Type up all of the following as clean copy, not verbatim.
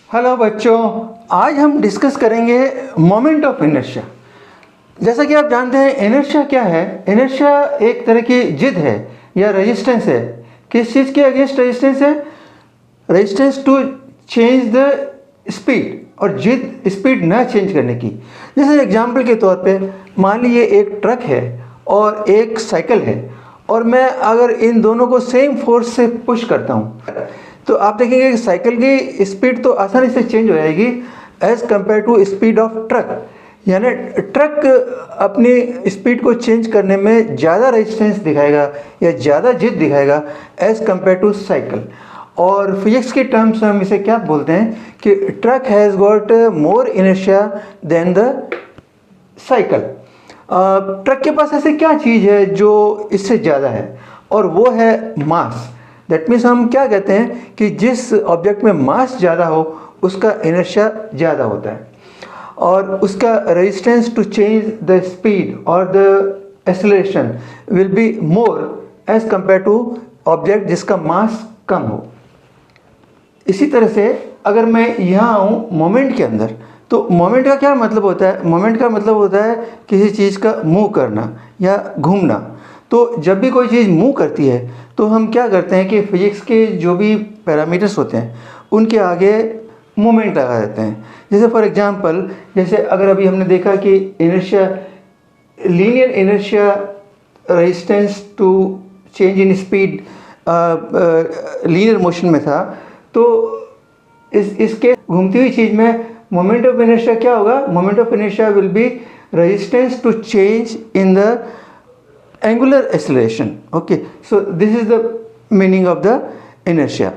Hello बच्चों, आज हम डिस्कस करेंगे मोमेंट ऑफ इनर्शिया। जैसा कि आप जानते हैं इनर्शिया क्या है। इनर्शिया एक तरह की जिद है या रेजिस्टेंस है। किस चीज़ के अगेंस्ट रेजिस्टेंस है? Resistance to change the speed, और जिद स्पीड ना चेंज करने की। जैसे एग्जांपल के तौर पे मान लीजिए एक ट्रक है और एक साइकिल है, और मैं अगर इन दोनों को सेम फोर्स से पुश करता हूँ तो आप देखेंगे कि साइकिल की स्पीड तो आसानी से चेंज हो जाएगी as compare to speed of truck. यानी ट्रक अपनी स्पीड को चेंज करने में ज़्यादा रेजिस्टेंस दिखाएगा या ज़्यादा जिद दिखाएगा एज़ कम्पेयर टू साइकिल। और फिजिक्स के टर्म्स में हम इसे क्या बोलते हैं कि truck has got more inertia than the cycle. Truck के पास ऐसी क्या चीज़ है जो इससे ज़्यादा है, और वो है मास। दैट मीन्स हम क्या कहते हैं कि जिस ऑब्जेक्ट में मास ज़्यादा हो उसका इनर्शिया ज़्यादा होता है, और उसका resistance to change the speed और the acceleration will be more as compare to object जिसका मास कम हो। इसी तरह से अगर मैं यहाँ आऊँ मोमेंट के अंदर, तो मोमेंट का क्या मतलब होता है? मोमेंट का मतलब होता है किसी चीज़ का मूव करना या घूमना। तो जब भी कोई चीज़ मूव करती है तो हम क्या करते हैं कि फिजिक्स के जो भी पैरामीटर्स होते हैं उनके आगे मोमेंट लगा देते हैं। जैसे फॉर एग्जांपल, जैसे अगर अभी हमने देखा कि inertia, linear inertia resistance to change in speed linear motion में था, तो इसके घूमती हुई चीज़ में मोमेंट ऑफ इनर्शिया क्या होगा? Moment of inertia will be resistance to change in the angular acceleration. Okay, so this is the meaning of the inertia.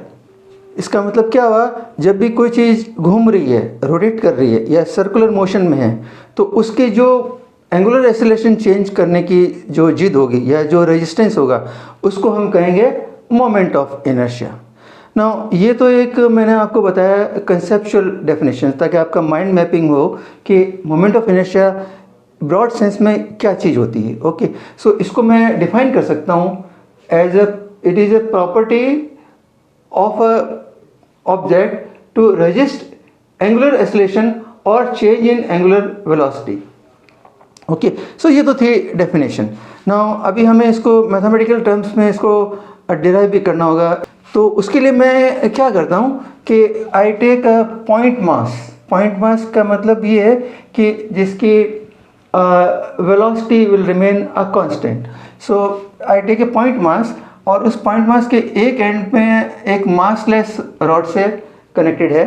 इसका मतलब क्या हुआ? जब भी कोई चीज़ घूम रही है, रोटेट कर रही है या सर्कुलर मोशन में है, तो उसकी जो एंगुलर एक्सेलरेशन चेंज करने की जो जिद होगी या जो रेजिस्टेंस होगा उसको हम कहेंगे मोमेंट ऑफ इनर्शिया। नाउ ये तो एक मैंने आपको बताया कंसेप्चुअल डेफिनेशन, ताकि आपका माइंड मैपिंग हो कि moment of inertia broad sense में क्या चीज़ होती है। ओके, सो इसको मैं डिफाइन कर सकता हूँ as it is a property of a object to resist angular acceleration और change in angular velocity. Okay, so ये तो थी डेफिनेशन। नाउ अभी हमें इसको मैथमेटिकल टर्म्स में इसको डिराइव भी करना होगा, तो उसके लिए मैं क्या करता हूँ कि I take a point mass. Point mass का मतलब ये है कि जिसकी velocity will remain a constant. So I take a point mass, और उस पॉइंट मास के एक एंड में एक मासलेस रॉड से कनेक्टेड है,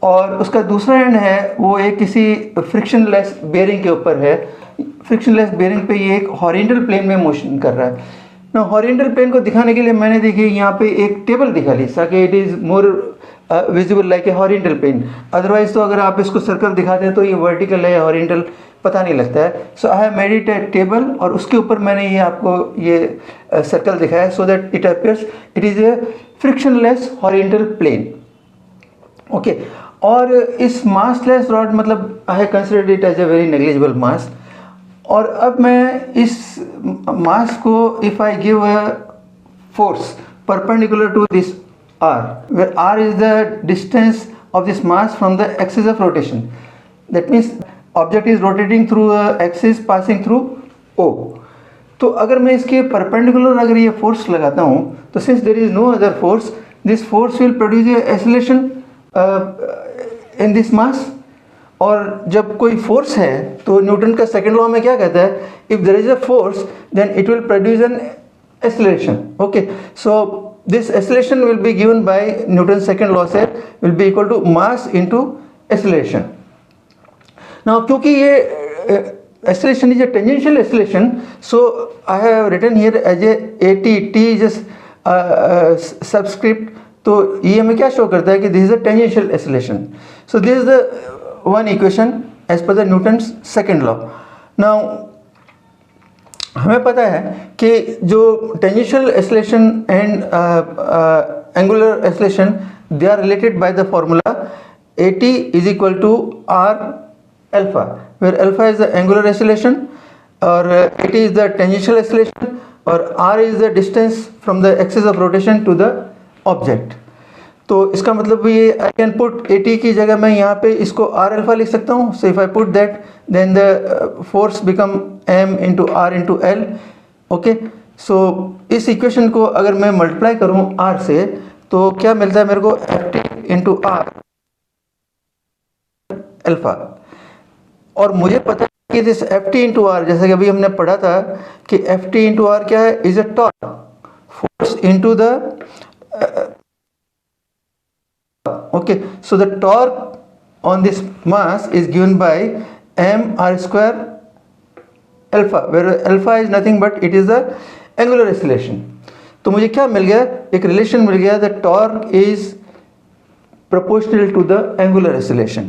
और उसका दूसरा एंड है वो एक किसी फ्रिक्शनलेस बेयरिंग के ऊपर है। फ्रिक्शनलेस बेयरिंग पे ये एक हॉरिजॉन्टल प्लेन में मोशन कर रहा है ना। हॉरिजॉन्टल प्लेन को दिखाने के लिए मैंने देखिए यहाँ पे एक टेबल दिखा ली ताकि it is more visible like a horizontal plane. Otherwise तो अगर आप इसको सर्कल दिखाते हैं तो ये वर्टिकल है या हॉरिजॉन्टल पता नहीं लगता है। So I have made it a table, और उसके ऊपर मैंने ये आपको ये सर्कल दिखाया so that it appears it is a frictionless horizontal plane. Okay, और इस मासलेस रॉड मतलब I have considered it as a very negligible mass. और अब मैं इस मास को if I give a force perpendicular to this r, where r is the distance of this mass from the axis of rotation, that means object is rotating through a axis passing through O। तो अगर मैं इसके perpendicular अगर ये force लगाता हूँ तो since there is no other force, this force will produce a acceleration in this mass. और जब कोई फोर्स है तो न्यूटन का सेकंड लॉ में क्या कहता है? If there is a force then it will produce an acceleration. Okay, so this acceleration will be given by Newton's second law से will be equal to mass into acceleration. Now क्योंकि ये acceleration is a tangential acceleration, so I have written here as a at, t is just subscript, तो ये हमें क्या show करता है कि this is a tangential acceleration. So this is the one equation as per the Newton's second law. Now हमें पता है कि जो tangential acceleration and angular acceleration they are related by the formula at is equal to r alpha, where alpha is the angular acceleration और at is the tangential acceleration और r is the distance from the axis of rotation to the object. तो इसका मतलब ये I can put AT की जगह मैं यहाँ पे इसको R अल्फा लिख सकता हूँ. So if I put that then the force become M into R into L. Okay, so इस इक्वेशन को अगर मैं मल्टीप्लाई करूँ R से तो क्या मिलता है मेरे को, FT इंटू R अल्फा. और मुझे पता है कि दिस FT इंटू R, जैसे कि अभी हमने पढ़ा था कि FT इंटू R क्या है, is a torque force into the okay, so the torque on this mass is given by mr square alpha, where alpha is nothing but it is the angular acceleration. तो मुझे क्या मिल गया, एक relation मिल गया, the torque is proportional to the angular acceleration.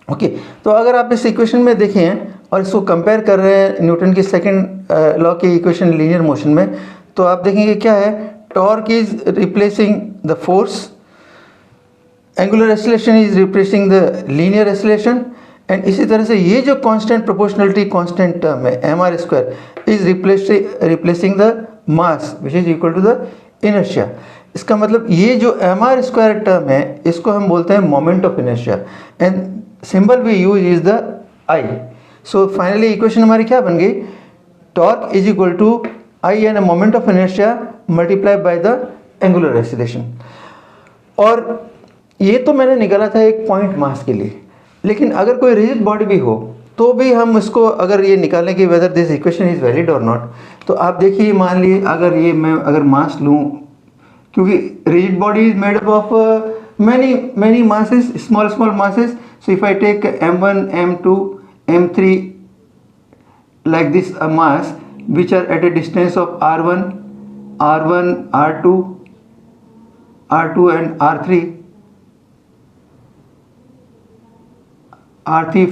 Okay, तो अगर आप इस इक्वेशन में देखें और इसको कंपेयर कर रहे हैं न्यूटन की सेकंड लॉ की इक्वेशन लीनियर मोशन में, तो आप देखेंगे क्या है, torque is replacing the force, angular acceleration is replacing the linear acceleration, and इसी तरह से ये जो कांस्टेंट प्रोपोर्शनलिटी कांस्टेंट टर्म है mr square is replacing the mass which is equal to the inertia. इसका मतलब ये जो mr स्क्वायर टर्म है इसको हम बोलते हैं moment of inertia, and symbol we use is the I. So finally equation हमारी क्या बन गई, torque is equal to I and moment of inertia multiply by the angular acceleration. और ये तो मैंने निकाला था एक पॉइंट मास के लिए, लेकिन अगर कोई रिजिड बॉडी भी हो तो भी हम इसको अगर ये निकालें कि whether this equation is valid और नॉट, तो आप देखिए मान लिए अगर ये मैं अगर मास लूँ, क्योंकि rigid body is made up of many masses, small masses. So if I take m1, m2, m3 like this a mass which are at a distance of r1, r2, and r3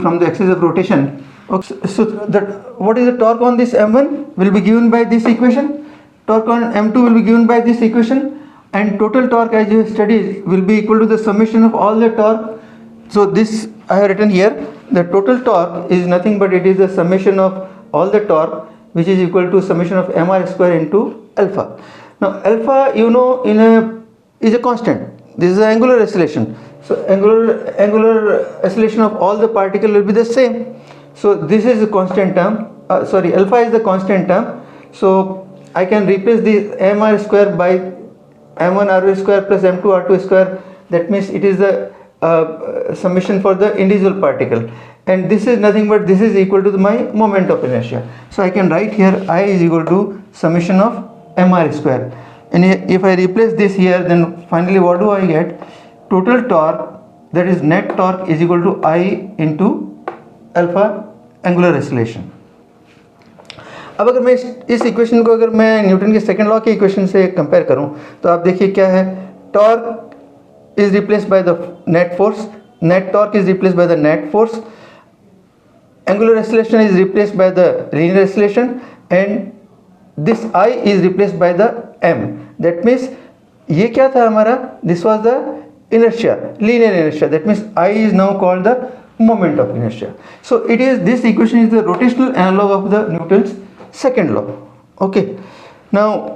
from the axis of rotation. Okay, so that what is the torque on this m1 will be given by this equation, torque on m2 will be given by this equation, and total torque as you studied will be equal to the summation of all the torque. So this I have written here, the total torque is nothing but it is the summation of all the torque which is equal to summation of mr square into alpha. Now alpha, you know, is a constant. This is the angular acceleration. So angular acceleration of all the particle will be the same. So this is a constant term. Alpha is the constant term. So I can replace this mr square by m1 r square plus m2 r2 square. That means it is the summation for the individual particle, and this is nothing but this is equal to my moment of inertia. So I can write here I is equal to summation of mr square, and if I replace this here, then finally what do I get, total torque, that is net torque, is equal to I into alpha angular acceleration. अब अगर मैं इस equation को अगर मैं Newton के second law के equation से कंपेयर करूं तो आप देखिए क्या है, torque is replaced by the net force, net torque is replaced by the net force, angular acceleration is replaced by the linear acceleration, and this I is replaced by the m. That means ये क्या था हमारा, this was the inertia, linear inertia. That means I is now called the moment of inertia. So it is, this equation is the rotational analog of the Newton's second law. Okay, now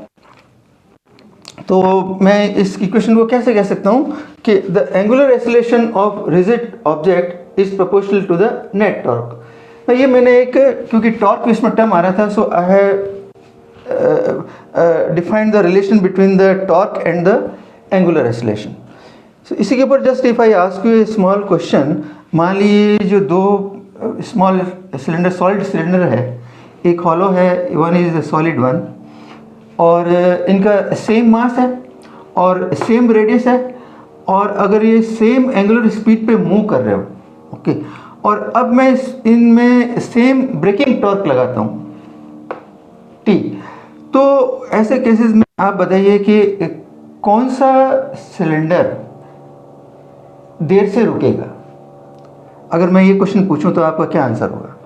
तो मैं इस equation को कैसे कह सकता हूँ कि the angular acceleration of rigid object is proportional to the net torque. ये मैंने एक, क्योंकि टॉर्क इसमें टर्म आ रहा था, so I have defined the relation between the torque and the angular acceleration. So इसी के ऊपर just if I ask you a small question, मान लीजिए जो दो स्मॉल सिलेंडर, सॉलिड सिलेंडर है, एक हॉलो है, one is the solid one, और इनका सेम मास है और सेम रेडियस है, और अगर ये सेम एंगुलर स्पीड पे मूव कर रहे हो, ओके, और अब मैं इनमें सेम ब्रेकिंग टॉर्क लगाता हूँ T, तो ऐसे केसेस में आप बताइए कि कौन सा सिलेंडर देर से रुकेगा. अगर मैं ये क्वेश्चन पूछूं तो आपका क्या आंसर होगा.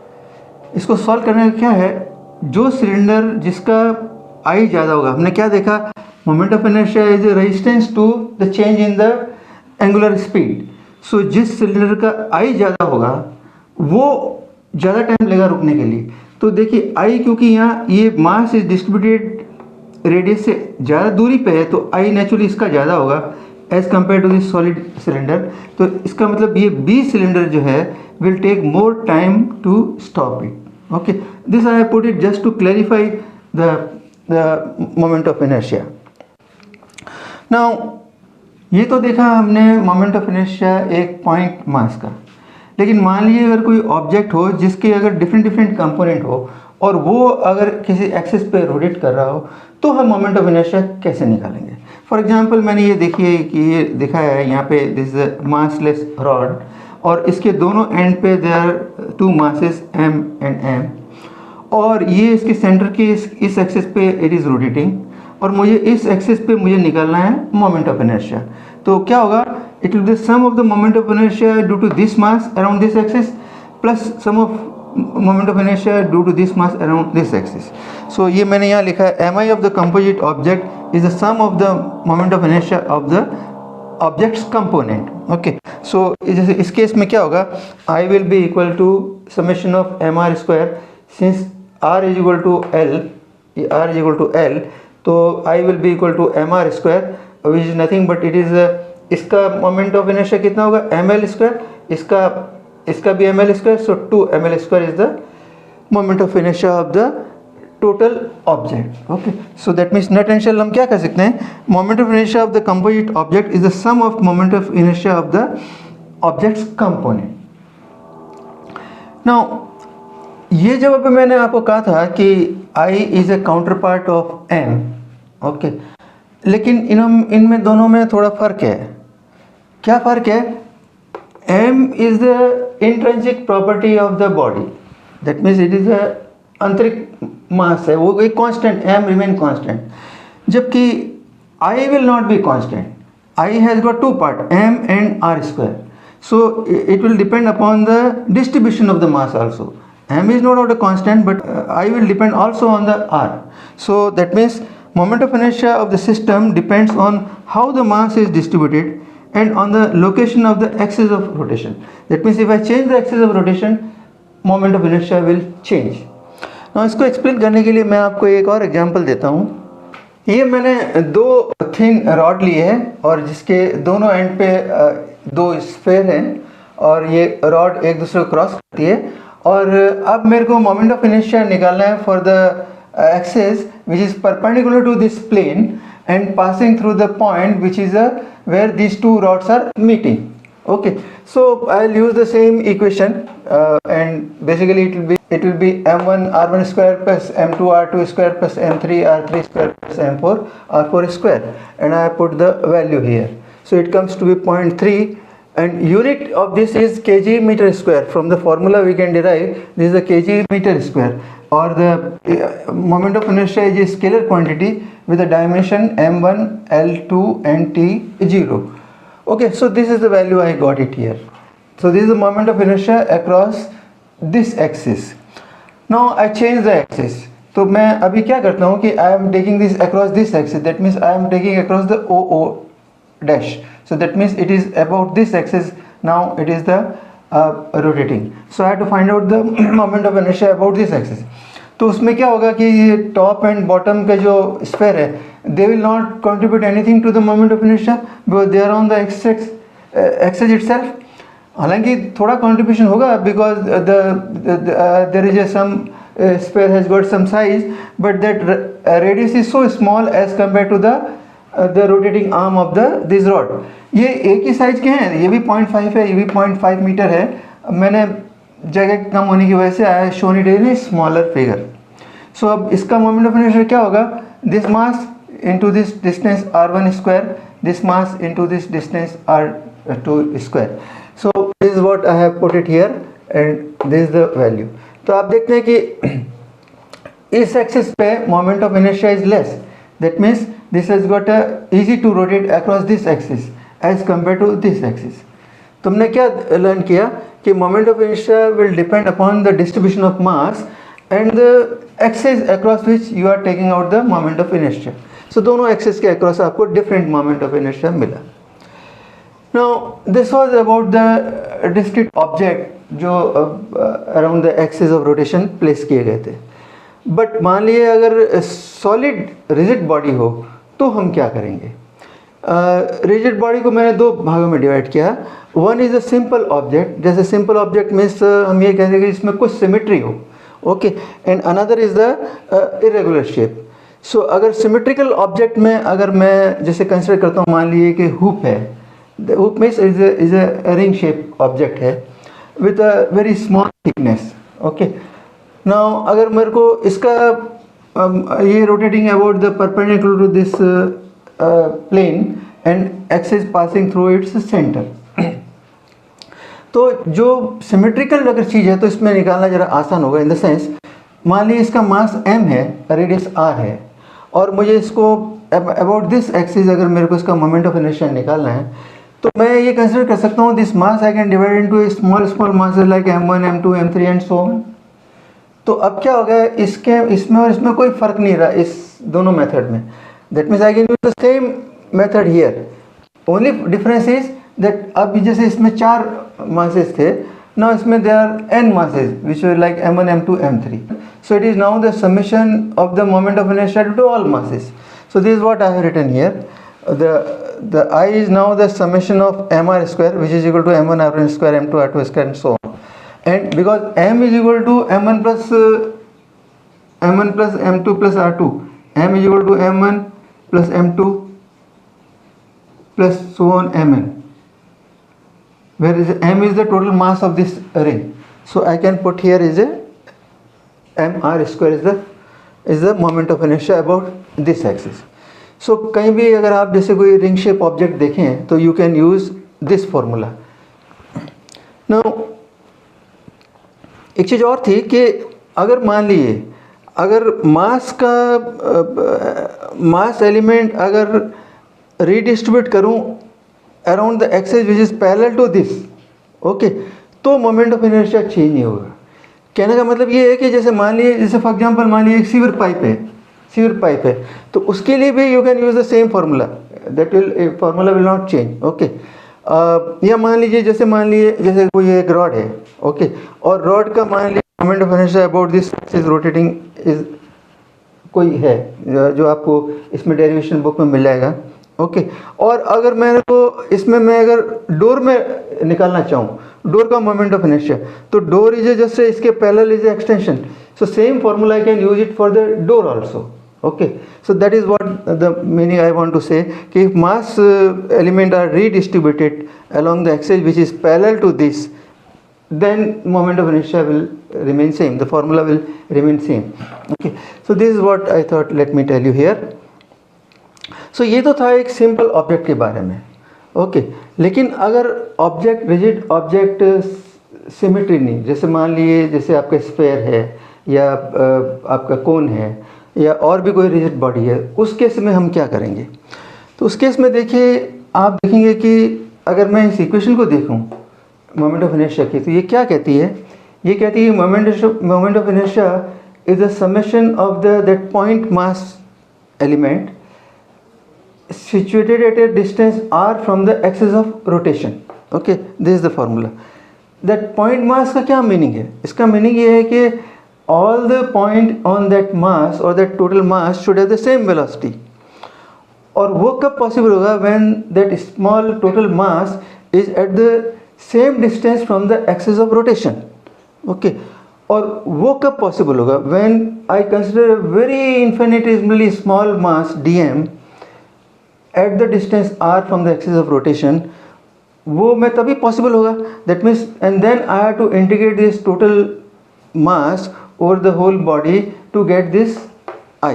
इसको सॉल्व करने का क्या है, जो सिलेंडर जिसका I ज़्यादा होगा, हमने क्या देखा, moment of inertia is resistance to the change in the angular speed. So जिस सिलेंडर का I ज़्यादा होगा वो ज़्यादा टाइम लेगा रुकने के लिए. तो देखिए I, क्योंकि यहाँ ये मास इज डिस्ट्रीब्यूटेड रेडियस से ज़्यादा दूरी पे है, तो I नेचुरली इसका ज़्यादा होगा, as compare to this solid cylinder, तो इसका मतलब ये बी सिलेंडर जो है will take more time to stop it. Okay, this I have put it just to clarify the moment of inertia. Now ये तो देखा हमने मोमेंट ऑफ इनर्शिया एक पॉइंट मास का, लेकिन मान लीजिए अगर कोई ऑब्जेक्ट हो जिसके अगर डिफरेंट डिफरेंट कंपोनेंट हो और वो अगर किसी एक्सिस पे रोटेट कर रहा हो, तो हम मोमेंट ऑफ इनर्शिया कैसे निकालेंगे। फॉर एग्जांपल मैंने ये देखिए कि ये दिखाया है यहाँ पे, दिस मासलेस रॉड, और इसके दोनों एंड पे there are two masses m and m, और ये इसके सेंटर के इस एक्सिस पे इट इज़ रोटेटिंग, और मुझे इस एक्सिस पे मुझे निकालना है मोमेंट ऑफ इनर्शिया। तो क्या होगा, it will be sum of the moment of inertia due to this mass around this axis plus sum of moment of inertia due to this mass around this axis. So ये मैंने यहाँ लिखा है mi of the composite object is the sum of the moment of inertia of the objects component. Okay, so जैसे इस case में क्या होगा, I will be equal to summation of mr square, since r is equal to l, r is equal to l, तो I will be equal to mr square which is nothing but it is, इसका moment of inertia कितना होगा ml square, इसका भी ml square, so 2 ml square is the moment of inertia of the total object. Okay, so that means net inertia हम क्या कर सकते हैं, moment of inertia of the composite object is the sum of moment of inertia of the objects component. Now ये जब अभी मैंने आपको कहा था कि I is a counterpart of m, okay, लेकिन इनमें दोनों में थोड़ा फर्क है। क्या फर्क है, m is the intrinsic property of the body, that means it is a आंतरिक मास है, वो एक कांस्टेंट, m रिमेन कांस्टेंट, जबकि I will not be constant. I has got two part, m and r square, so it will depend upon the distribution of the mass also. m is not a constant, but I will depend also on the r. So that means moment of inertia of the system depends on how the mass is distributed and on the location of the axis of rotation. That means if I change the axis of rotation, moment of inertia will change. Now इसको explain करने के लिए मैं आपको एक और example देता हूँ। ये मैंने दो थिन रॉड लिए हैं और जिसके दोनों एंड पे दो स्फेयर हैं और ये रॉड एक दूसरे को क्रॉस करती है, और अब मेरे को मोमेंट ऑफ इनर्शिया निकालना है for the axis which is perpendicular to this plane and passing through the point which is where this two rods are meeting. Okay, so I will use the same equation and basically it will be m1 r1 square plus m2 r2 square plus m3 r3 square plus m4 r4 square, and I put the value here, so it comes to be 0.3 and unit of this is kg meter square. From the formula we can derive this is the kg meter square, or the moment of inertia is a scalar quantity with a dimension m1 l2 and t0. Okay, so this is the value I got it here. So this is the moment of inertia across this axis. Now I change the axis, तो मैं अभी क्या करता हूँ कि I am taking this across this axis, that means I am taking across the OO dash, so that means it is about this axis, now it is the rotating, so I have to find out the moment of inertia about this axis. तो उसमें क्या होगा कि ये top and bottom का जो sphere है, they will not contribute anything to the moment of inertia because they are on the axis itself. हालांकि थोड़ा contribution होगा because there is a some sphere has got some size, but that radius is so small as compared to the rotating arm of this rod. ये एक ही size के हैं, ये भी 0.5 है, ये भी 0.5 मीटर है, मैंने जगह कम होने की वजह से I shown it in smaller figure. So अब इसका मोमेंट ऑफ इनर्शिया क्या होगा, this mass into this distance r1 square, this mass into this distance r2 square. So this is what I have put it here and this is the value. तो आप देखते हैं कि इस axis पे moment of inertia is less, that means this has got a easy to rotate across this axis as compared to this axis. तुमने क्या learn किया कि moment of inertia will depend upon the distribution of mass and the axis across which you are taking out the moment of inertia. So दोनों axis के across आपको different moment of inertia मिला। Now this was about the discrete object जो around the axis of rotation place किए गए थे। But मान लीजिए अगर सॉलिड रिजिड बॉडी हो तो हम क्या करेंगे। रिजिड बॉडी को मैंने दो भागों में डिवाइड किया. One is a simple object, जैसे सिंपल ऑब्जेक्ट मीन्स हम ये कहेंगे कि इसमें कुछ सिमेट्री हो, okay. And another is the irregular shape. So अगर सिमेट्रिकल ऑब्जेक्ट में अगर मैं जैसे कंसिडर करता हूँ, मान लीजिए कि हुप है. The hoop means is a ring shape object है with a very small thickness, okay. Now अगर मेरे को इसका ये rotating about the perpendicular to this plane and axis passing through its centre. तो जो सिमेट्रिकल अगर चीज़ है तो इसमें निकालना ज़रा आसान होगा. इन द सेंस, मान लीजिए इसका मास m है, रेडियस r है, और मुझे इसको अबाउट दिस एक्सिस अगर मेरे को इसका मोमेंट ऑफ इनर्शिया निकालना है, तो मैं ये कंसिडर कर सकता हूँ this mass I can divide into small masses like m1, m2, m3 and so on. तो अब क्या हो गया, इसमें और इसमें कोई फ़र्क नहीं रहा इस दोनों मेथड में. That means I can use the same method here. Only difference is that अब जैसे इसमें 4 मासेस थे, now इसमें there are n masses which were like m1, m2, m3. So it is now the summation of the moment of inertia to all masses. So this is what I have written here. The I is now the summation of mr square, which is equal to m1 r1 square, m2 r2 square and so on. And because m is equal to m1 plus m2 plus r2, m is equal to m1 plus m2 plus so on mn, where is m is the total mass of this ring. So I can put here is a mr square is the moment of inertia about this axis. So कहीं भी अगर आप जैसे कोई ring shape object देखें तो you can use this formula. Now एक चीज़ और थी कि अगर मान लीजिए अगर मास एलिमेंट अगर रीडिस्ट्रीब्यूट करूं around the axis which is parallel to this, okay, तो मोमेंट ऑफ इनर्शिया चेंज नहीं होगा. कहने का मतलब ये है कि जैसे मान लीजिए, जैसे फॉर एग्जांपल मान लीजिए एक सीवर पाइप है, तो उसके लिए भी you can use the same formula, that formula will not change, okay. या मान लीजिए जैसे कोई एक रॉड है, ओके, और रॉड का मान लीजिए moment of inertia about this is rotating is कोई है जो आपको इसमें डेरिवेशन बुक में मिल जाएगा, ओके. और अगर मेरे को इसमें मैं अगर डोर में निकालना चाहूँ, डोर का मोमेंट ऑफ इनर्शिया, तो डोर इज जस्ट इसके parallel is extension. So same formula I can use it for the door also, okay. So that is what the meaning I want to say, कि if mass element are redistributed along the axis which is parallel to this, then moment of inertia will remain same, the formula will remain same, okay. So this is what I thought let me tell you here. So ये तो था एक simple object के बारे में, okay. लेकिन अगर object rigid object symmetry नहीं, जैसे मान लीजिए जैसे आपका स्फेयर है या आपका कोन है या और भी कोई रिजिड बॉडी है, उस केस में हम क्या करेंगे. तो उस केस में देखिए, आप देखेंगे कि अगर मैं इस इक्वेशन को देखूं मोमेंट ऑफ इनर्शिया की, तो ये क्या कहती है, ये कहती है moment of inertia is the summation of that point mass element situated at a distance r from the axis of rotation, okay. This is the formula. That point mass का क्या मीनिंग है, इसका मीनिंग ये है कि all the point on that mass or that total mass should have the same velocity. और वो कब पॉसिबल होगा, when that small total mass is at the same distance from the axis of rotation, okay. और वो कब possible होगा, when I consider a very infinitesimally small mass dm at the distance r from the axis of rotation. वो मैं तभी possible होगा, that means, and then I have to integrate this total mass over the whole body to get this I,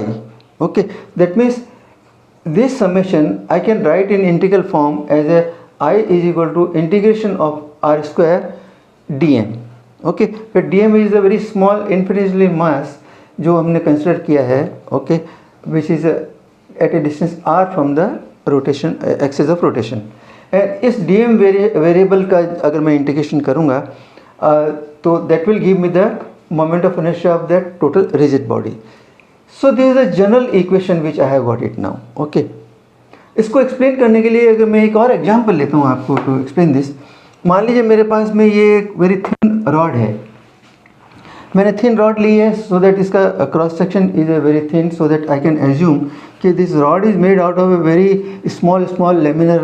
okay. That means this summation I can write in integral form as a I is equal to integration of r square dm, okay. But dm is a very small infinitesimally mass जो हमने consider किया है, okay, which is at a distance r from the rotation axis of rotation. And इस dm variable का अगर मैं integration करूँगा तो that will give me the moment of inertia of that total rigid body. So this is a general equation which I have got it now, okay. इसको explain करने के लिए अगर मैं एक और एग्जांपल लेता हूँ आपको टू एक्सप्लेन दिस. मान लीजिए मेरे पास में ये एक वेरी थिन रॉड है, मैंने थिन रॉड ली है, सो दैट इसका cross section is a very thin, so that I can assume कि this rod is made out of a very small laminar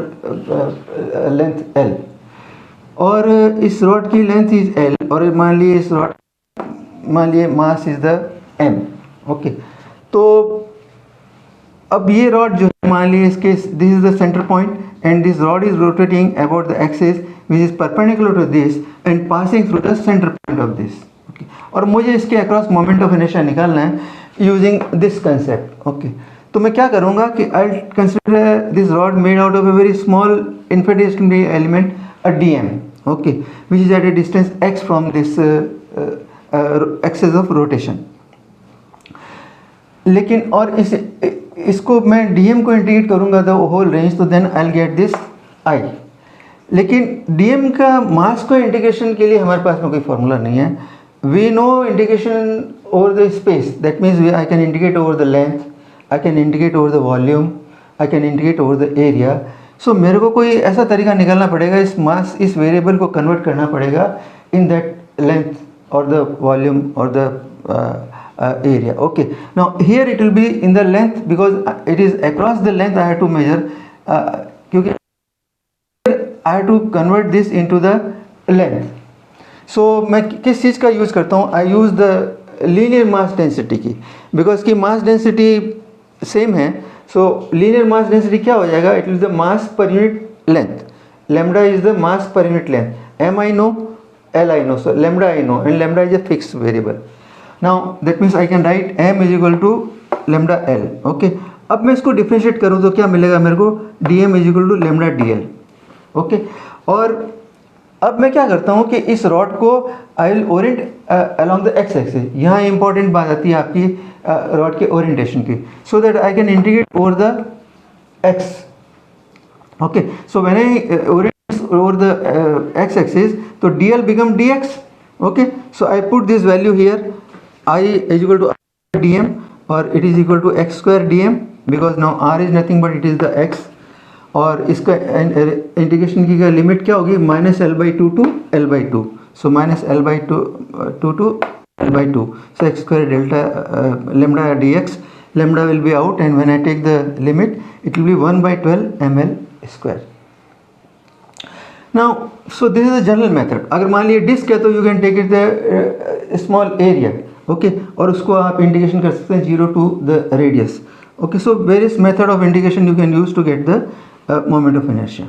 length L, और इस रॉड की length is L, और मान लीजिए इस रॉड, मान लीजिए mass is the M। Okay, तो अब ये रॉड जो है, मान लीजिए इसके, this is the centre point and this rod is rotating about the axis which is perpendicular to this and passing through the centre point of this. Okay, और मुझे इसके अक्रॉस मोमेंट ऑफ इनर्शिया निकालना है using this concept. Okay, तो मैं क्या करूँगा कि I consider this rod made out of a very small infinitesimal element, a DM, okay, which is at a distance x from this axis of rotation. लेकिन और इसको मैं DM को इंटीग्रेट करूंगा द होल रेंज, तो then I will get this I। लेकिन DM का मास को इंटीग्रेशन के लिए हमारे पास में कोई फॉर्मूला नहीं है। We know integration over the space, that means I can integrate over the length, I can integrate over the volume, I can integrate over the area. So मेरे को कोई ऐसा तरीका निकालना पड़ेगा, इस मास, इस वेरिएबल को कन्वर्ट करना पड़ेगा in that length or the volume or the area। Okay, now here it will be in the length because it is across the length I have to measure, क्योंकि I have to convert this into the length। so मैं किस चीज़ का use करता हूँ, I use the linear mass density की, because की mass density same है। so linear mass density क्या हो जाएगा, it is the mass per unit length, lambda is the mass per unit length, M I know, L I know, so lambda I know, and lambda is a fixed variable। now that means I can write M is equal to lambda L। okay, अब मैं इसको differentiate करूँ तो क्या मिलेगा मेरे को, DM is equal to lambda DL। okay, और अब मैं क्या करता हूँ कि इस रॉड को I will Orient along the x axis. यहाँ इंपॉर्टेंट बात आती है आपकी रॉड के ओरिएंटेशन की, सो that I can integrate over the x। okay, so when I orient over the x-axis, so dl become dx। okay, so I put this value here, I is equal to dm, or it is equal to x square dm, because now r is nothing but it is the x, और इसका integration की limit क्या होगी, -L/2 to L/2, so -L/2 to L/2, so x square delta lambda dx, lambda will be out, and when I take the limit it will be 1/12 ml square। now so this is a general method। अगर मान लीजिए disc है तो you can take it the small area, okay, और उसको आप integration कर सकते हैं 0 to the radius। Okay, so various method of integration you can use to get the moment of inertia.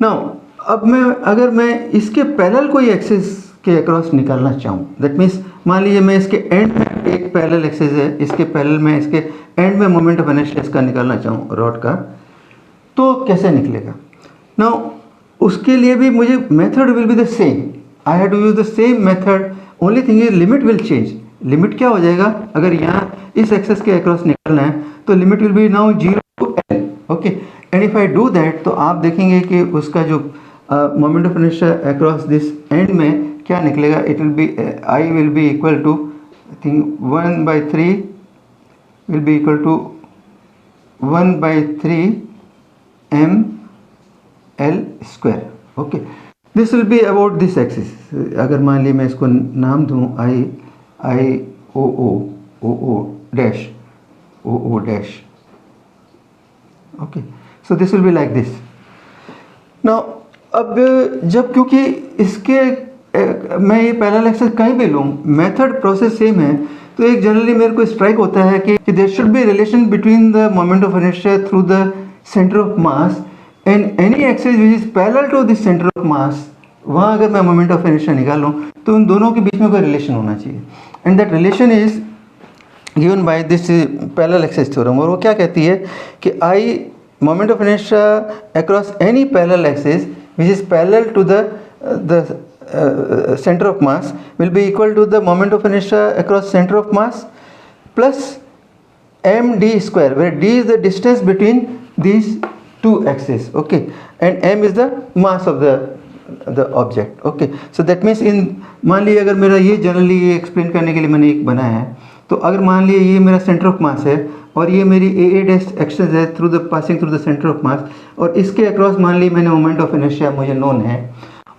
Now अब अगर मैं इसके पैरेलल कोई एक्सिस के अक्रॉस निकालना चाहूँ, दैट मीन्स मान लीजिए मैं इसके एंड में एक पैरेलल एक्सिस है, इसके पैरेलल में इसके एंड में मोमेंट ऑफ इनर्शिया इसका निकालना चाहूँ रॉड का, तो कैसे निकलेगा। नाउ उसके लिए भी मुझे method will be the same, I have to use the same method, only thing is limit will change. Limit क्या हो जाएगा, अगर यहाँ इस एक्सेस के अक्रॉस निकलना है तो limit will be now 0 to L। Okay, and if I do that तो आप देखेंगे कि उसका जो moment of inertia across this end में क्या निकलेगा, it will be I will be equal to I think 1/3 will be equal to 1/3 ml square. Okay, this will be about this axis. अगर मान लीजिए मैं इसको नाम दूँ I O dash O dash। Okay, so this will be like this. Now अब जब क्योंकि इसके मैं ये पैरेलल एक्सिस कहीं भी लूँ, मेथड प्रोसेस सेम है, तो एक जनरली मेरे को स्ट्राइक होता है कि there should be relation between the moment of inertia through the centre of mass and any axis which is parallel to this centre of mass. वहाँ अगर मैं मोमेंट ऑफ इनर्शिया निकालूँ तो उन दोनों के बीच में कोई रिलेशन होना चाहिए, and that relation is given by this parallel axis theorem. और वो क्या कहती है कि I moment of inertia across any parallel axis which is parallel to the center of mass will be equal to the moment of inertia across center of mass plus md square, where d is the distance between these two axes, okay, and m is the mass of the object। okay, so that means in मान लीजिए अगर मेरा ये generally ये explain करने के लिए मैंने एक बनाया है, तो अगर मान लीजिए ये मेरा सेंटर ऑफ मास है और ये मेरी a डैश एक्सिस है through the passing through the centre of मास, और इसके अक्रॉस मान लीजिए मैंने मोमेंट ऑफ इनर्शिया मुझे नोन है,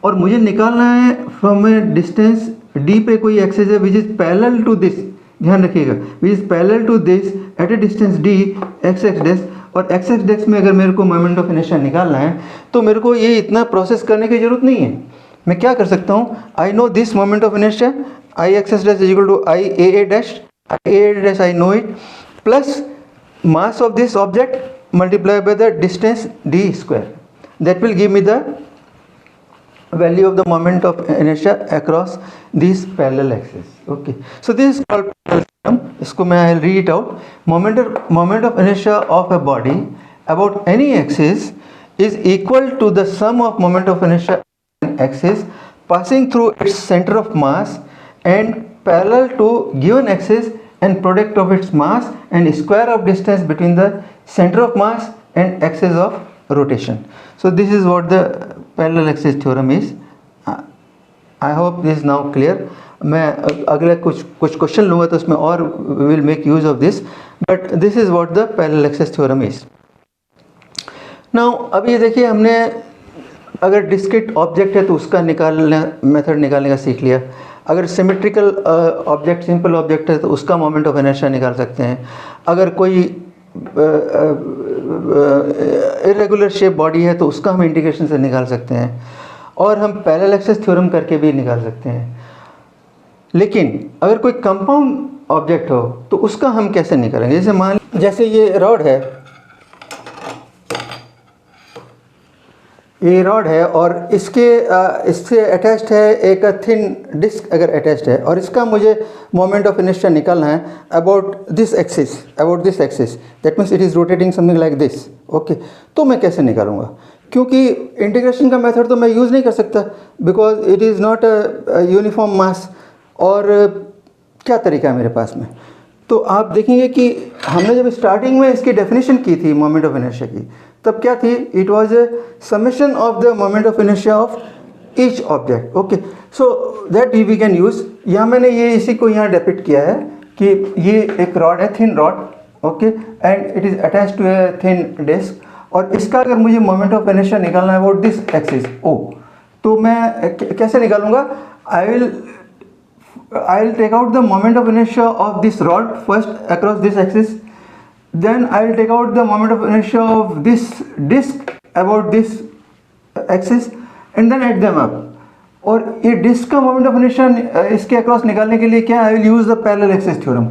और मुझे निकालना है फ्रॉम ए डिस्टेंस d पे कोई एक्सिस है which is parallel to this ध्यान रखिएगा, which is parallel to this at a distance d x x dash, और x x डैश में अगर मेरे को मोमेंट ऑफ इनर्शिया निकालना है तो मेरे को ये इतना प्रोसेस करने की जरूरत नहीं है। मैं क्या कर सकता हूँ, I know this moment of inertia I X S dash is equal to I A dash, I A dash I know it, plus mass of this object multiplied by the distance d square, that will give me the value of the moment of inertia across these parallel axes. Okay, so this is called parallel theorem. इसको मैं I'll read it out. Moment of inertia of a body about any axis is equal to the sum of moment of inertia axis passing through its center of mass and parallel to given axis and product of its mass and square of distance between the center of mass and axis of rotation. So this is what the parallel axis theorem is. I hope this is now clear. मैं अगले कुछ question लूँगा तो उसमें और will make use of this, but this is what the parallel axis theorem is. Now अब ये देखिए, हमने अगर डिस्क्रीट ऑब्जेक्ट है तो उसका मेथड निकालने का सीख लिया। अगर सिमेट्रिकल ऑब्जेक्ट, सिंपल ऑब्जेक्ट है तो उसका मोमेंट ऑफ इनर्शिया निकाल सकते हैं। अगर कोई इरेगुलर शेप बॉडी है तो उसका हम इंटीग्रेशन से निकाल सकते हैं, और हम पैरेलल एक्सिस थ्योरम करके भी निकाल सकते हैं। लेकिन अगर कोई कंपाउंड ऑब्जेक्ट हो तो उसका हम कैसे निकालेंगे? जैसे ये रॉड है, ये रॉड है और इससे अटैच्ड है एक थिन डिस्क अगर अटैच्ड है, और इसका मुझे मोमेंट ऑफ इनर्शिया निकालना है about this axis, that means it is rotating something like this. Okay, तो मैं कैसे निकालूंगा? क्योंकि इंटीग्रेशन का मेथड तो मैं यूज़ नहीं कर सकता, because it is not a uniform mass. और क्या तरीका है मेरे पास में? तो आप देखेंगे कि हमने जब स्टार्टिंग में इसकी डेफिनेशन की थी मोमेंट ऑफ इनर्शिया की, तब क्या थी? It was a summation of the moment of inertia of each object. Okay, so that we can use. यहाँ मैंने ये इसी को यहाँ डिपिक्ट किया है कि ये एक रॉड है, thin rod, okay, and it is attach to a thin disc, और इसका अगर मुझे मोमेंट ऑफ इनर्शिया निकालना है अबाउट दिस एक्सिस ओ, तो मैं कैसे निकालूंगा? आई will take out the moment of inertia of this rod first across this axis, then I will take out the moment of inertia of this disc about this axis and then add them up. और ये disc का moment of inertia इसके across निकालने के लिए क्या, I will use the parallel axis theorem,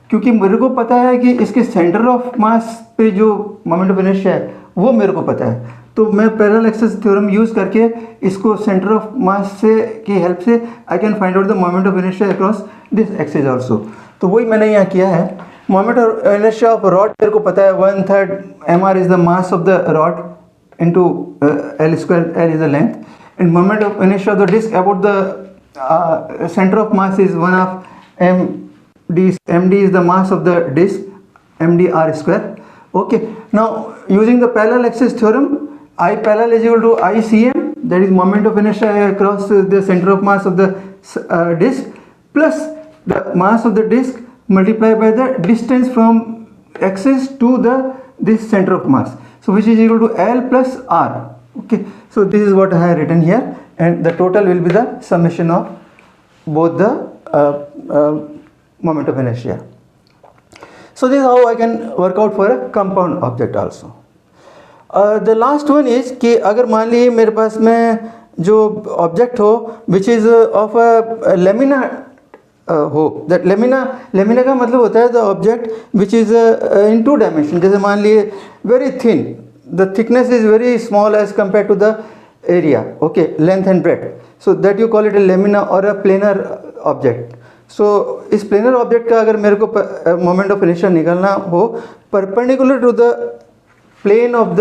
क्योंकि मेरे को पता है कि इसके सेंटर ऑफ मास पे जो मोमेंट ऑफ इनर्शिया है वो मेरे को पता है। तो मैं पैरेलल एक्सिस थ्योरम यूज़ करके इसको सेंटर ऑफ मास से की हेल्प से I can find out the moment of inertia across this axis also. तो वही मैंने यहाँ किया है। Moment of inertia of rod मेरे को पता है 1/3 mr is the mass of the rod into l square, l is the length, and moment of inertia of the disc about the centre of mass is 1/2 md is the mass of the disk, md r square. Okay, now using the parallel axis theorem, I parallel is equal to ICM, that is moment of inertia across the center of mass of the disk, plus the mass of the disk multiplied by the distance from axis to this center of mass, so which is equal to L plus R. Okay, so this is what I have written here, and the total will be the summation of both the moment of inertia. So this is how I can work out for a compound object also. The last one is कि अगर मान लीजिए मेरे पास में जो object हो which is of a lamina हो, that lamina का मतलब होता है the object which is in 2 dimension. जैसे मान लिए very thin, the thickness is very small as compare to the area, okay, length and breadth, so that you call it a lamina or a planar object. सो इस planar object का अगर मेरे को moment of inertia निकालना हो perpendicular to the plane of the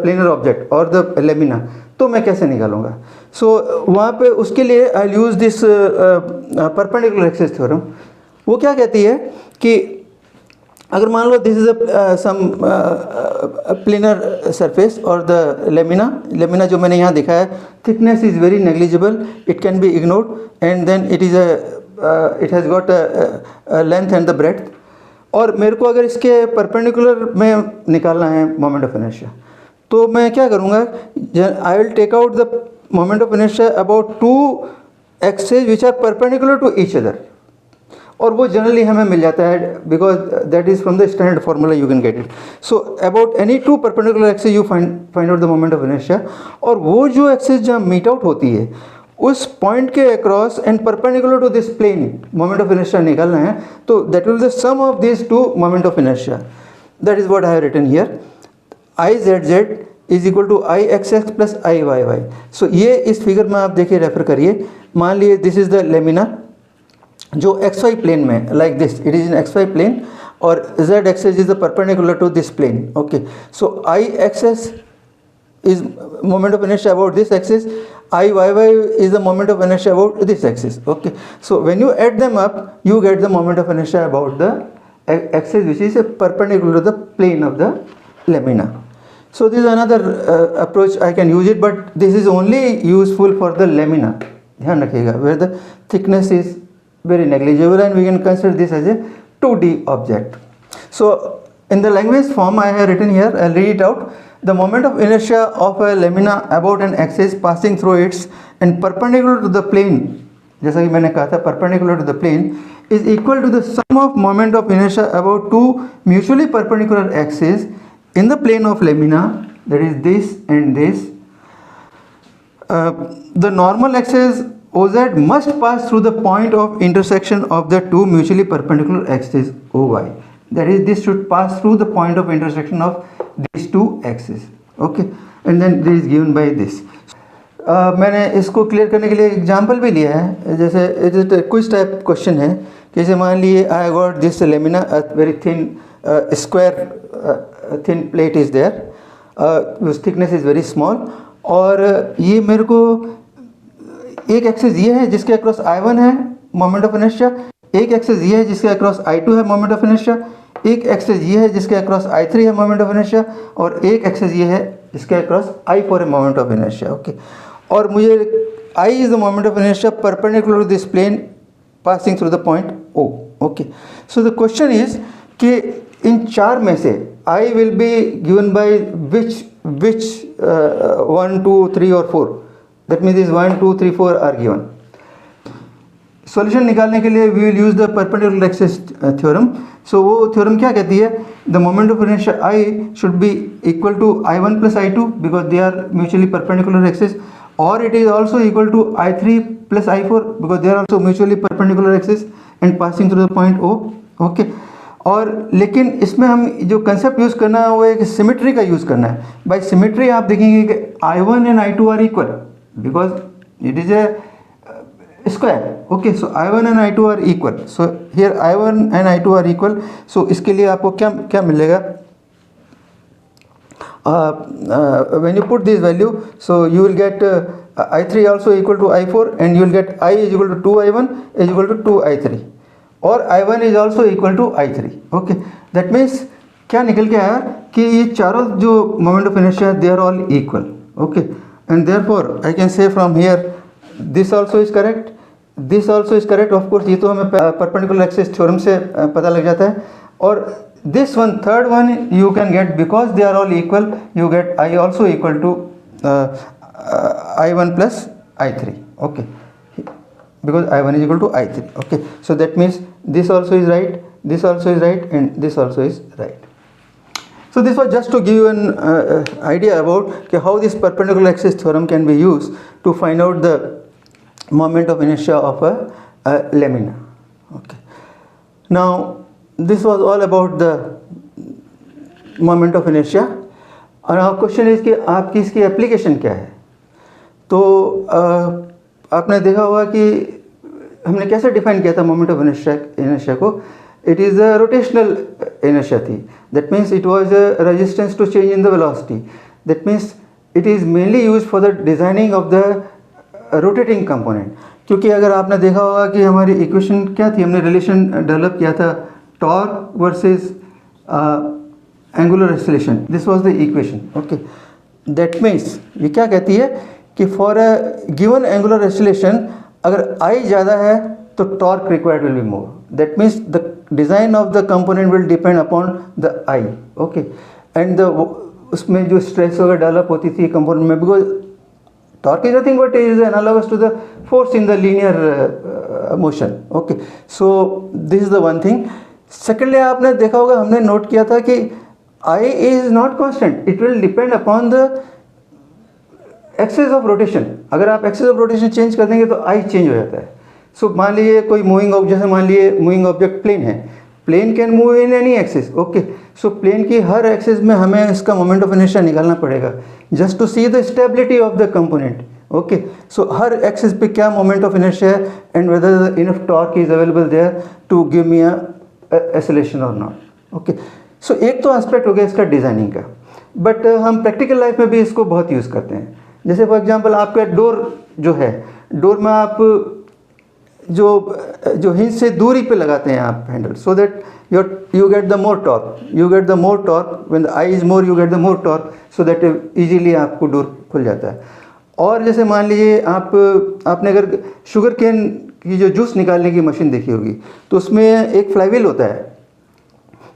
planar object और the lamina, तो मैं कैसे निकालूंगा? सो वहाँ पे उसके लिए I use this perpendicular axis theorem. वो क्या कहती है कि अगर मान लो this is some planar surface और द लेमिना जो मैंने यहाँ दिखाया है, thickness is very negligible, it can be ignored, and then it has got length and the breadth, और मेरे को अगर इसके परपेंडिकुलर में निकालना है मोमेंट ऑफ इनर्शिया, तो मैं क्या करूँगा? I will take out the moment of inertia about 2 axes which are perpendicular to each other, और वो जनरली हमें मिल जाता है because that is from the standard formula you can get it. So about any two perpendicular axis you find out the moment of inertia. और वो जो axis जहाँ मीट आउट होती है उस पॉइंट के across and perpendicular to this plane moment of inertia निकालना है. तो that will the sum of this two moment of inertia. That is what I have written here. I Z Z is equal to I X X plus I Y Y. So ये इस figure में आप देखिए, refer करिए. मान लीजिए this is the lamina जो X Y plane में, like this it is in X Y plane, और Z axis is the perpendicular to this plane. Okay, so I axis is moment of inertia about this axis, IYY is the moment of inertia about this axis. Okay, so when you add them up you get the moment of inertia about the axis which is perpendicular to the plane of the lamina. So this is another approach I can use it, but this is only useful for the lamina. ध्यान रखिएगा, where the thickness is very negligible and we can consider this as a 2D object. So in the language form I have written here, I'll read it out. The moment of inertia of a lamina about an axis passing through its and perpendicular to the plane, जैसा कि मैंने कहा था perpendicular to the plane, is equal to the sum of moment of inertia about two mutually perpendicular axes in the plane of lamina, that is this and this. The normal axis OZ must pass through the point of intersection of the two mutually perpendicular axes OY. That is, this should pass through the point of intersection of these two axes. Okay, and then this is given by this. मैंने इसको clear करने के लिए example भी लिया है. जैसे it is quiz type question है. जैसे मान लिए I got this lamina, very thin square thin plate is there, thickness is very small, और ये मेरे को एक एक्सिस ये है जिसके अक्रॉस I1 है मोमेंट ऑफ इनर्शिया, एक एक्सिस ये है जिसके अक्रॉस I2 है मोमेंट ऑफ इनर्शिया, एक एक्सिस ये है जिसके अक्रॉस I3 है मोमेंट ऑफ इनर्शिया, और एक एक्सिस ये है जिसके अक्रॉस I4 है मोमेंट ऑफ इनर्शिया. ओके, और मुझे I is the moment of inertia perpendicular to this plane passing through the point O. Okay, so the question is कि इन चार में से I will be given by which 1 2 3 और 4. That means this 1 2 3 4 are given. Solution निकालने के लिए we will use the perpendicular axis theorem. So वो थ्योरम क्या कहती है? The moment of inertia I should be equal to I1 plus I2 because they are mutually perpendicular axis, और it is also equal to I3 plus I4 because they are also mutually perpendicular axis and passing through the point O. Okay, और लेकिन इसमें हम जो concept use करना है वो एक सिमेट्री का यूज़ करना है. बाय सिमेट्री आप देखेंगे कि I1 and I2 are equal because it is a square. Okay, so I1 and I2 are equal. So here I1 and I2 are equal. So इसके लिए आपको क्या क्या मिलेगा? When you put this value, so you will get I3 also equal to I4, and you will get I is equal to 2I1 is equal to 2I3, or I1 is also equal to I3. Okay, that means क्या निकल के आया कि ये चारों जो moment of inertia they are all equal. Okay, and therefore I can say from here this also is correct, this also is correct. Of course ये तो हमें perpendicular axis थ्योरम से पता लग जाता है. और this one third one you can get because they are all equal, you get I also equal to I1 plus I3. Okay, because I1 is equal to I3. Okay, so that means this also is right, this also is right, and this also is right. So this was just to give you an idea about how this perpendicular axis theorem can be used to find out the moment of inertia of a lamina. Okay. Now this was all about the moment of inertia. और now question is कि आपकी इसकी application क्या है? तो आपने देखा होगा कि हमने कैसे डिफाइन किया था मोमेंट ऑफ इनर्शिया को. It is a rotational inertia थी. That means it was a resistance to change in the velocity. That means it is mainly use for the designing of the rotating component. क्योंकि अगर आपने देखा होगा कि हमारी equation क्या थी, हमने रिलेशन डेवलप किया था torque versus angular acceleration. This was the equation. Okay, that means ये क्या कहती है कि for a given angular acceleration अगर आई ज़्यादा है तो torque required will be more. That means the design of the component will depend upon the I. Okay, and उसमें जो स्ट्रेस वगैरह डेवलप होती थी कंपोनेंट में, because torque is nothing but is analogous to the force in the linear motion. Okay, so this is the one thing. Secondly आपने देखा होगा, हमने नोट किया था कि I is not constant, it will depend upon the axis of rotation. अगर आप access of rotation change कर देंगे तो आई चेंज हो जाता है. सो मान लीजिए कोई मूविंग ऑब्जेक्ट, जैसे मान लिए मूविंग ऑब्जेक्ट प्लेन है, plane can move in any axis. Okay, so plane की हर एक्सिस में हमें इसका मोमेंट ऑफ इनर्शिया निकालना पड़ेगा just to see the stability of the component. Okay, so हर एक्सिस पे क्या मोमेंट ऑफ इनर्शिया है and whether enough torque is available there to give me a acceleration or not. Okay, so एक तो aspect हो गया इसका designing का, बट हम प्रैक्टिकल लाइफ में भी इसको बहुत यूज़ करते हैं. जैसे फॉर एग्जांपल आपका डोर जो है, डोर में आप जो हिंज से दूरी पे लगाते हैं आप handle, so that you get the more torque, you get the more torque when the I is more, you get the more torque, so that easily आपको डोर खुल जाता है. और जैसे मान लीजिए आपने अगर शुगर केन की जो जूस निकालने की मशीन देखी होगी, तो उसमें एक फ्लाईव्हील होता है.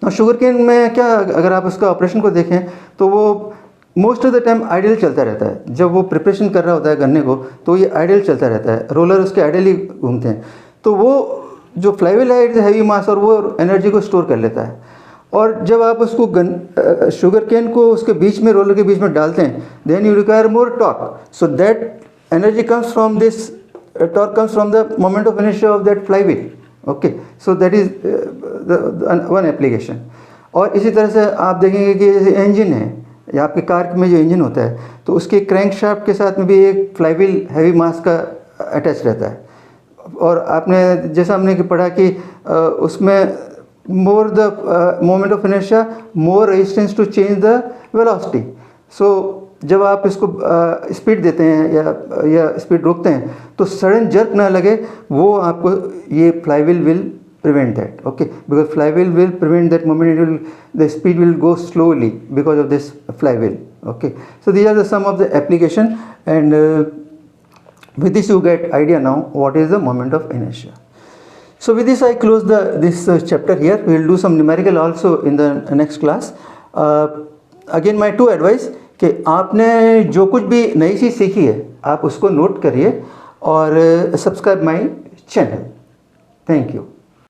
और शुगर केन में क्या, अगर आप उसका ऑपरेशन को देखें तो वो most of the time ideal चलता रहता है. जब वो प्रिपरेशन कर रहा होता है गन्ने को, तो ये आइडियल चलता रहता है, रोलर उसके आइडियली घूमते हैं. तो वो जो फ्लाईव्हील है इट्स हैवी मास, और वो एनर्जी को स्टोर कर लेता है. और जब आप उसको शुगर केन को उसके बीच में, रोलर के बीच में डालते हैं, then you require more torque, so that energy comes from this, torque comes from the moment of inertia of that flywheel. Okay, so that is one application. और इसी तरह से आप देखेंगे कि जैसे इंजन है, या आपके कार में जो इंजन होता है, तो उसके क्रैंक शाफ्ट के साथ में भी एक फ्लाईव्हील हैवी मास का अटैच रहता है. और आपने जैसा हमने पढ़ा कि उसमें more the moment of inertia, more resistance to change the velocity. So जब आप इसको स्पीड देते हैं या स्पीड रोकते हैं, तो सडन जर्क ना लगे, वो आपको ये flywheel will prevent that. Okay, because flywheel will prevent that moment. The speed will go slowly because of this flywheel. Okay, so these are some of the application, and with this you get idea now what is the moment of inertia. So with this I close this chapter here. We will do some numerical also in the next class. Again my two advice कि आपने जो कुछ भी नई चीज़ सीखी है आप उसको नोट करिए और subscribe my channel. Thank you.